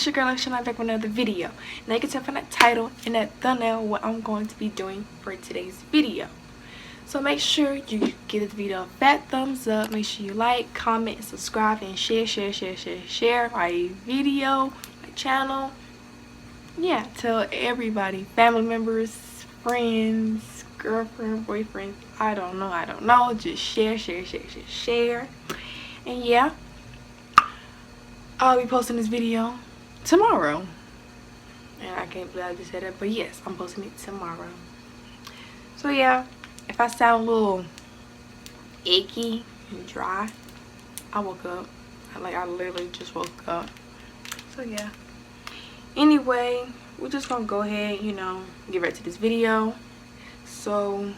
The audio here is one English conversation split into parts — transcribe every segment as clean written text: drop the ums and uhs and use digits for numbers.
it's your girl Shana back with another video. Now you can tell from that title and that thumbnail what I'm going to be doing for today's video. So make sure you give this video a fat thumbs up. Make sure you like, comment, subscribe, and share my video, my channel. Yeah, tell everybody, family members, friends, girlfriend, boyfriend, I don't know. Just share. And yeah, I'll be posting this video tomorrow. And I can't believe I just said that, but yes, I'm posting it tomorrow. So yeah, if I sound a little achy and dry, I woke up. I literally just woke up. So yeah. Anyway, we're just gonna go ahead, get right to this video. So, I'm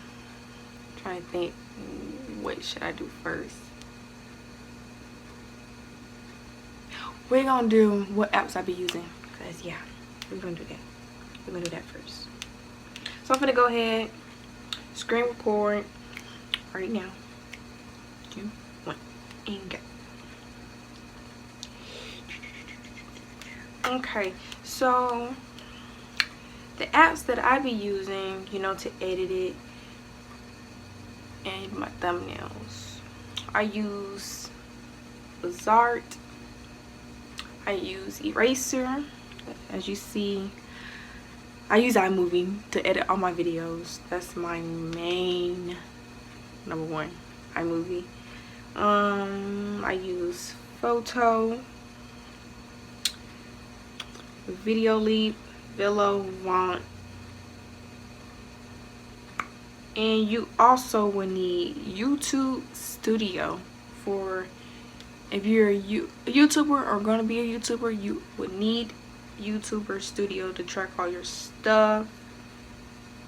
trying to think, what should I do first? We're gonna do what apps I be using, because yeah, we're gonna do that. We're gonna do that first. So I'm gonna go ahead, screen record right now. 2, 1, and go. Okay, so the apps that I be using, to edit it and my thumbnails, I use Bizart, I use Eraser. As you see, I use iMovie to edit all my videos. That's my main number one, iMovie. I use Photo, Videoleap, Velo, Vaunt, and you also will need YouTube Studio. For if you're a YouTuber or gonna be a YouTuber, you would need YouTuber Studio to track all your stuff.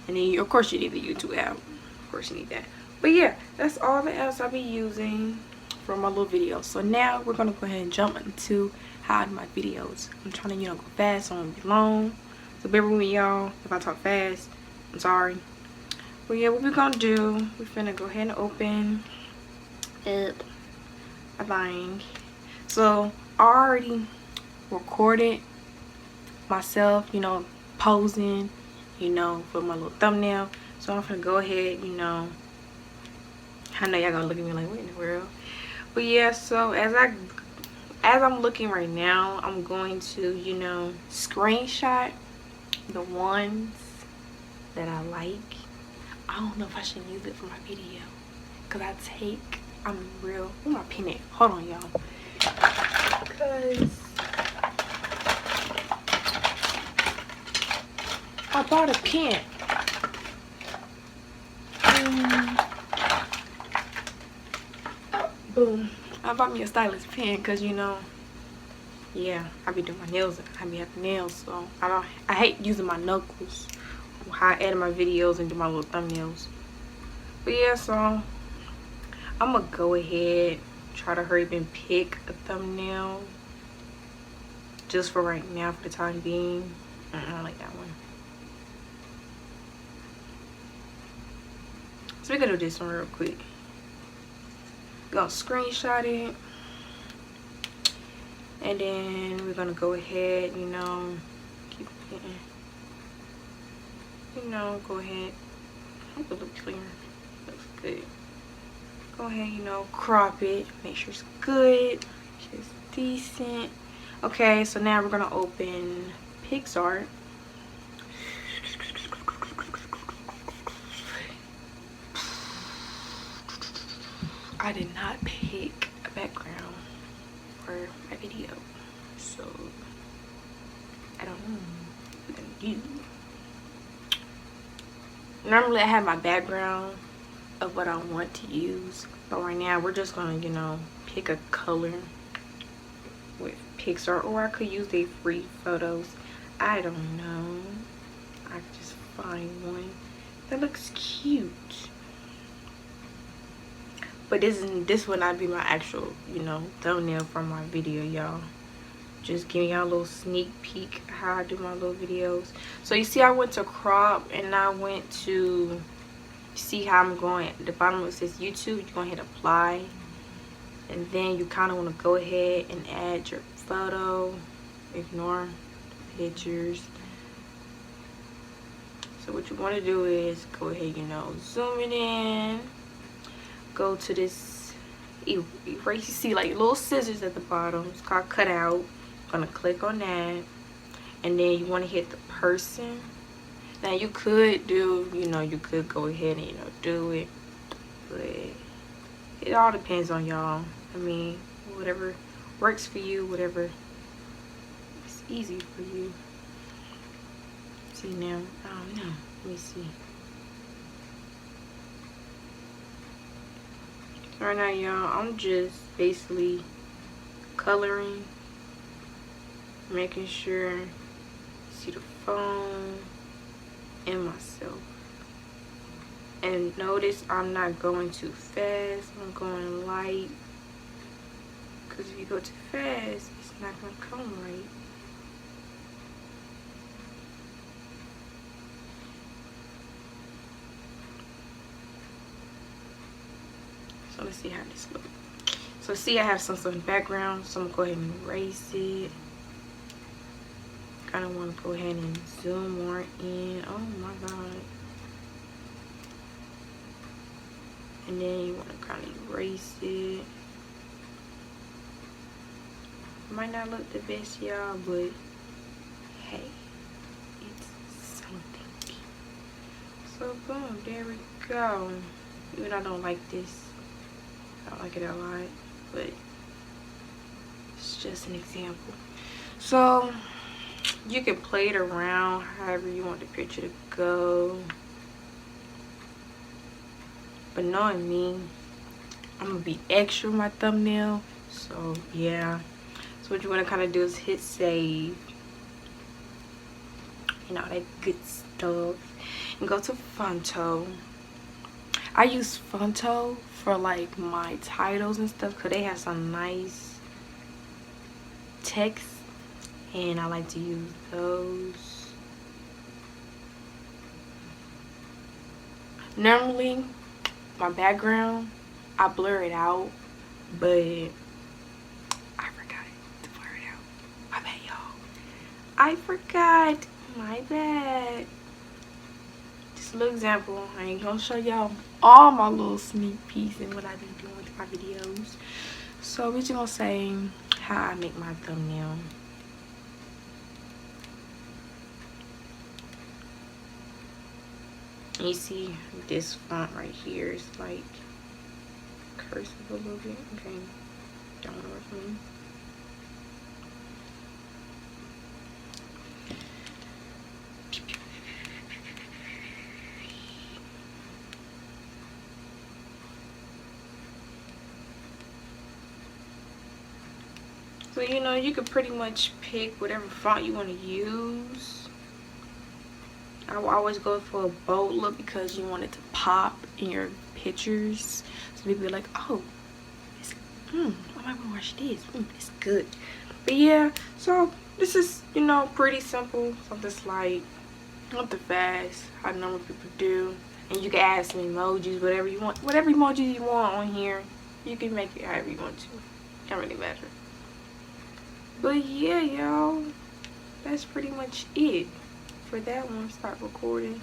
And then of course you need the YouTube app. Of course you need that. But yeah, that's all the apps I'll be using for my little video. So now we're gonna go ahead and jump into how I do my videos. I'm trying to go fast, so I don't be long. So bear with me, y'all, if I talk fast. I'm sorry. But yeah, what we're gonna do, we're finna go ahead and open up a thing. So I already recorded myself, posing, for my little thumbnail. So I'm gonna go ahead, I know y'all gonna look at me like, what in the world? But yeah, so as I'm looking right now, I'm going to, screenshot the ones that I like. I don't know if I should use it for my video, because I'm real. Where my pen at? Hold on, y'all. Because I bought a pen. Boom. I bought me a stylus pen because, yeah, I be doing my nails. I be having nails, so I hate using my knuckles. How I edit my videos and do my little thumbnails. But yeah, so I'm gonna go ahead, try to hurry up and pick a thumbnail just for right now, for the time being. I like that one. So we're gonna do this one real quick. We're gonna screenshot it, and then we're gonna go ahead, keep getting, go ahead. I hope it looks clear. Looks good. Go ahead, crop it. Make sure it's good. It's decent. Okay, so now we're gonna open PicsArt. I did not pick a background for my video, so I don't know what I'm gonna do. Normally I have my background of what I want to use, but right now we're just gonna pick a color with PicsArt, or I could use the free photos. I don't know. I could just find one that looks cute. But this would not be my actual, thumbnail from my video, y'all. Just giving y'all a little sneak peek how I do my little videos. So you see I went to crop, and I went to see how I'm going. At the bottom it says YouTube. You go ahead and apply, and then you kind of want to go ahead and add your photo. ignore pictures. So what you want to do is go ahead, zoom it in. Go to this erase. You see like little scissors at the bottom. It's called cutout. Gonna click on that, and then you want to hit the person. Now you could do, you could go ahead and do it, but it all depends on y'all. I mean, whatever works for you, whatever is easy for you. See now, I don't know. Let me see. Right now, y'all, I'm just basically coloring, making sure you see the phone and myself. And notice I'm not going too fast. I'm going light, because if you go too fast, it's not gonna come right. So let's see how this looks. So see, I have some in the background, so I'm gonna go ahead and erase it. Kind of want to go ahead and zoom more in. Oh my god. And then you want to kind of erase it. Might not look the best, y'all, but hey, it's something. So boom, there we go. Even though I don't like this, I don't like it a lot, but it's just an example. So you can play it around however you want the picture to go. But knowing me, I'm gonna be extra with my thumbnail. So yeah. So what you want to kind of do is hit save. That good stuff. And go to Phonto. I use Phonto for like my titles and stuff, because they have some nice text, and I like to use those. Normally my background, I blur it out, but I forgot to blur it out. My bad, y'all. I forgot. My bad. Just a little example. I ain't gonna show y'all all my little sneak peeks and what I be doing with my videos. So we're just gonna say how I make my thumbnail. You see this font right here is like cursive a little bit. Okay, don't wanna work for me. So you could pretty much pick whatever font you want to use. I will always go for a bold look because you want it to pop in your pictures, so people be like, oh, it's, I might want to watch this. It's good. But yeah, so this is pretty simple, something slight, nothing fast, how normal people do. And you can add some emojis, whatever you want, whatever emojis you want on here, you can make it however you want to. Can't really matter. But yeah, y'all, that's pretty much it for that one. Start recording.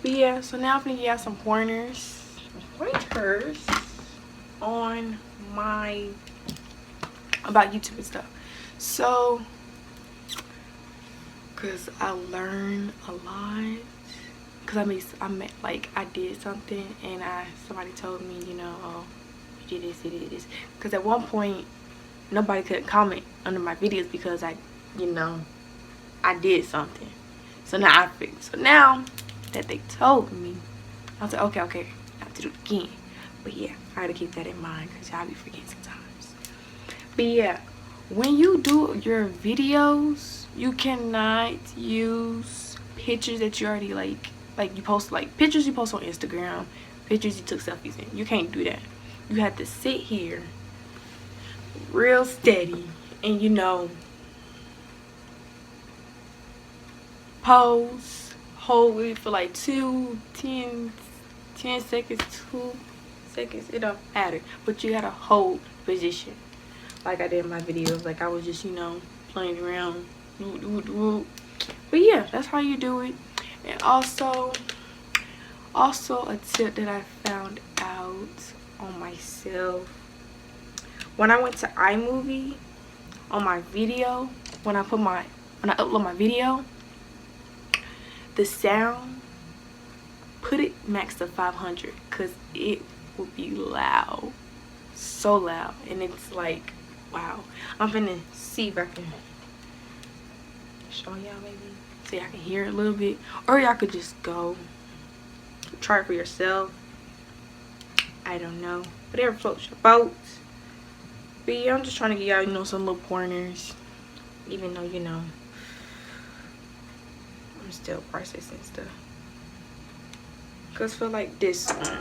But yeah, so now I'm gonna give y'all some pointers on my about YouTube and stuff. So because I learned a lot, because I did something and somebody told me, oh, you did this, you did this. Because at one point nobody could comment under my videos because I did something. So now I figured. So now that they told me, I was like, okay, I have to do it again. But yeah, I gotta keep that in mind because y'all be forgetting sometimes. But yeah, when you do your videos, you cannot use pictures that you already like you post, like pictures you post on Instagram, pictures you took selfies in. You can't do that. You have to sit here real steady and pose, hold it for like 10 seconds, 2 seconds, it don't matter, but you gotta hold position like I did in my videos. Like I was just playing around. But yeah, that's how you do it. And also a tip that I found out on myself, when I went to iMovie on my video, when I upload my video, the sound, put it max to 500 because it will be loud, so loud. And it's like, wow. I'm finna see if I can show y'all, maybe so y'all can hear it a little bit, or y'all could just go try it for yourself. I don't know, whatever floats your boat. But yeah, I'm just trying to give y'all, you know, some little pointers, even though, you know, I'm still processing stuff. Cause feel like this one.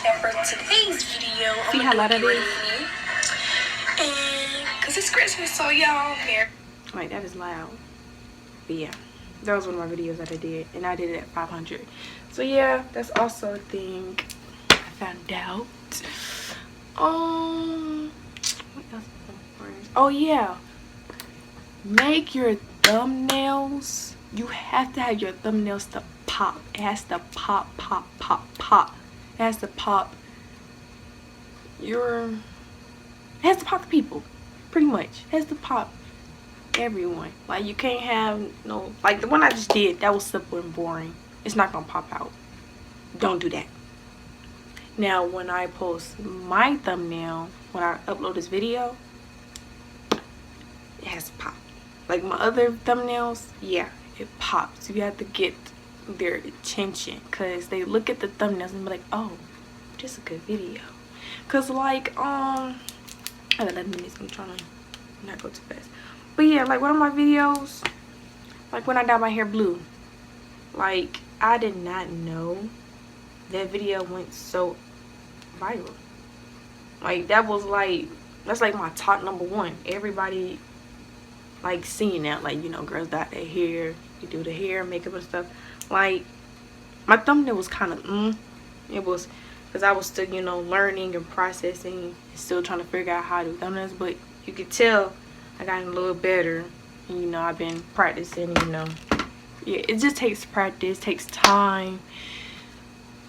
And for today's video, see how loud it is? And cause it's Christmas, so y'all here. Like, that is loud. But yeah, that was one of my videos that I did, and I did it at 500. So yeah, that's also a thing I found out. What else? Oh yeah, make your thumbnails. You have to have your thumbnails to pop. It has to pop. It has to pop. It has to pop the people, pretty much. It has to pop everyone. Like, you can't have no, like the one I just did, that was simple and boring. It's not gonna pop out. Don't do that. Now when I post my thumbnail, when I upload this video, it has to pop. Like my other thumbnails, yeah, it pops. You have to get their attention, because they look at the thumbnails and be like, oh, this is a good video. Because like I got 11 minutes, I'm trying to not go too fast. But yeah, like one of my videos, like when I dyed my hair blue, like I did not know that video went so viral. Like that was like, that's like my top #1. Everybody like seeing that, like, you know, girls dye their hair, you do the hair, makeup and stuff. Like my thumbnail was kind of it was, because I was still, you know, learning and processing and still trying to figure out how to do thumbnails. But you could tell I got a little better, and you know, I've been practicing, you know. Yeah, it just takes practice, takes time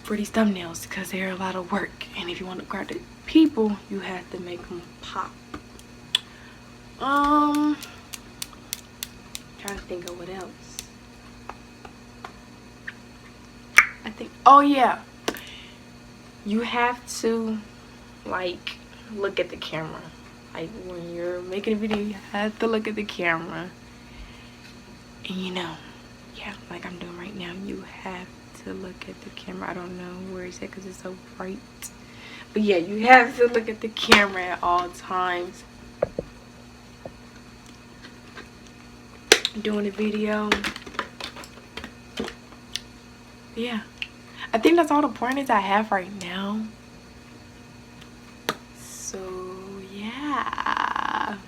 for these thumbnails, because they're a lot of work, and if you want to grab the people, you have to make them pop. Trying to think of what else. I think, oh yeah, you have to like look at the camera. Like when you're making a video, you have to look at the camera, and you know, yeah, like I'm doing right now, you have to look at the camera. I don't know where it's at because it's so bright, but yeah, you have to look at the camera at all times doing a video. Yeah, I think that's all the pointers I have right now. So yeah,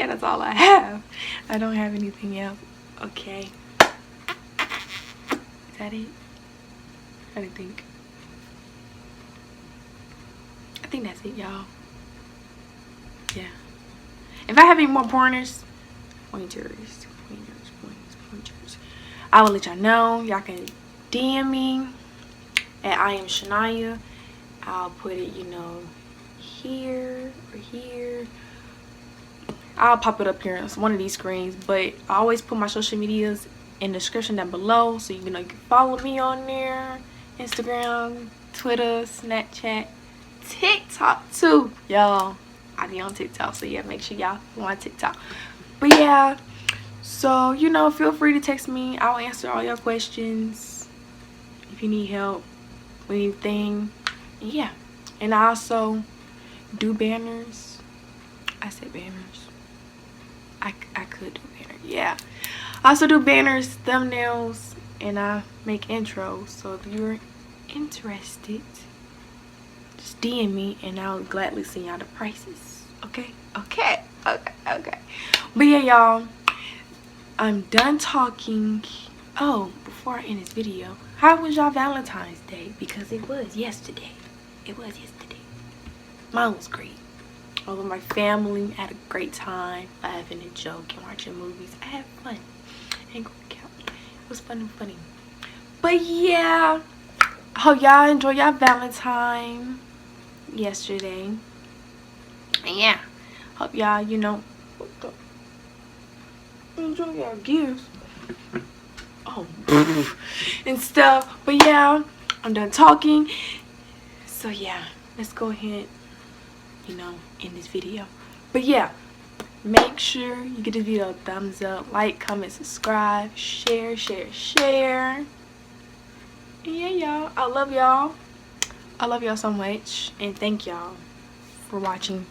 that's all I have. I don't have anything else. Okay, is that it? I think that's it, y'all. Yeah, if I have any more pointers, I will let y'all know. Y'all can DM me at I am Shania. I'll put it, you know, here or here. I'll pop it up here on one of these screens, but I always put my social medias in the description down below, so you know, you can follow me on there. Instagram, Twitter, Snapchat, TikTok too, y'all. I be on TikTok, so yeah, make sure y'all follow my TikTok. But yeah, so you know, feel free to text me. I'll answer all your questions if you need help with anything. Yeah, and I also do banners. I said banners. I could do banners. Yeah, I also do banners, thumbnails, and I make intros. So if you're interested, just DM me and I'll gladly send y'all the prices. Okay. But yeah, y'all, I'm done talking. Oh, before I end this video, how was y'all Valentine's Day? Because it was yesterday. Mine was great. I was with my family. I had a great time, laughing and joking, watching movies. I had fun. Ain't gonna count. It was fun and funny. But yeah, I hope y'all enjoy your Valentine yesterday. And yeah, hope y'all, you know, enjoy your gifts. Oh, and stuff. But yeah, I'm done talking. So yeah, let's go ahead, you know, end this video. But yeah, make sure you give this video a thumbs up, like, comment, subscribe, share. And yeah, y'all, I love y'all. I love y'all so much, and thank y'all for watching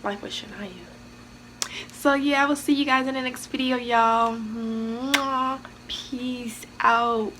Life with Shania. So yeah, I will see you guys in the next video, y'all. Peace out.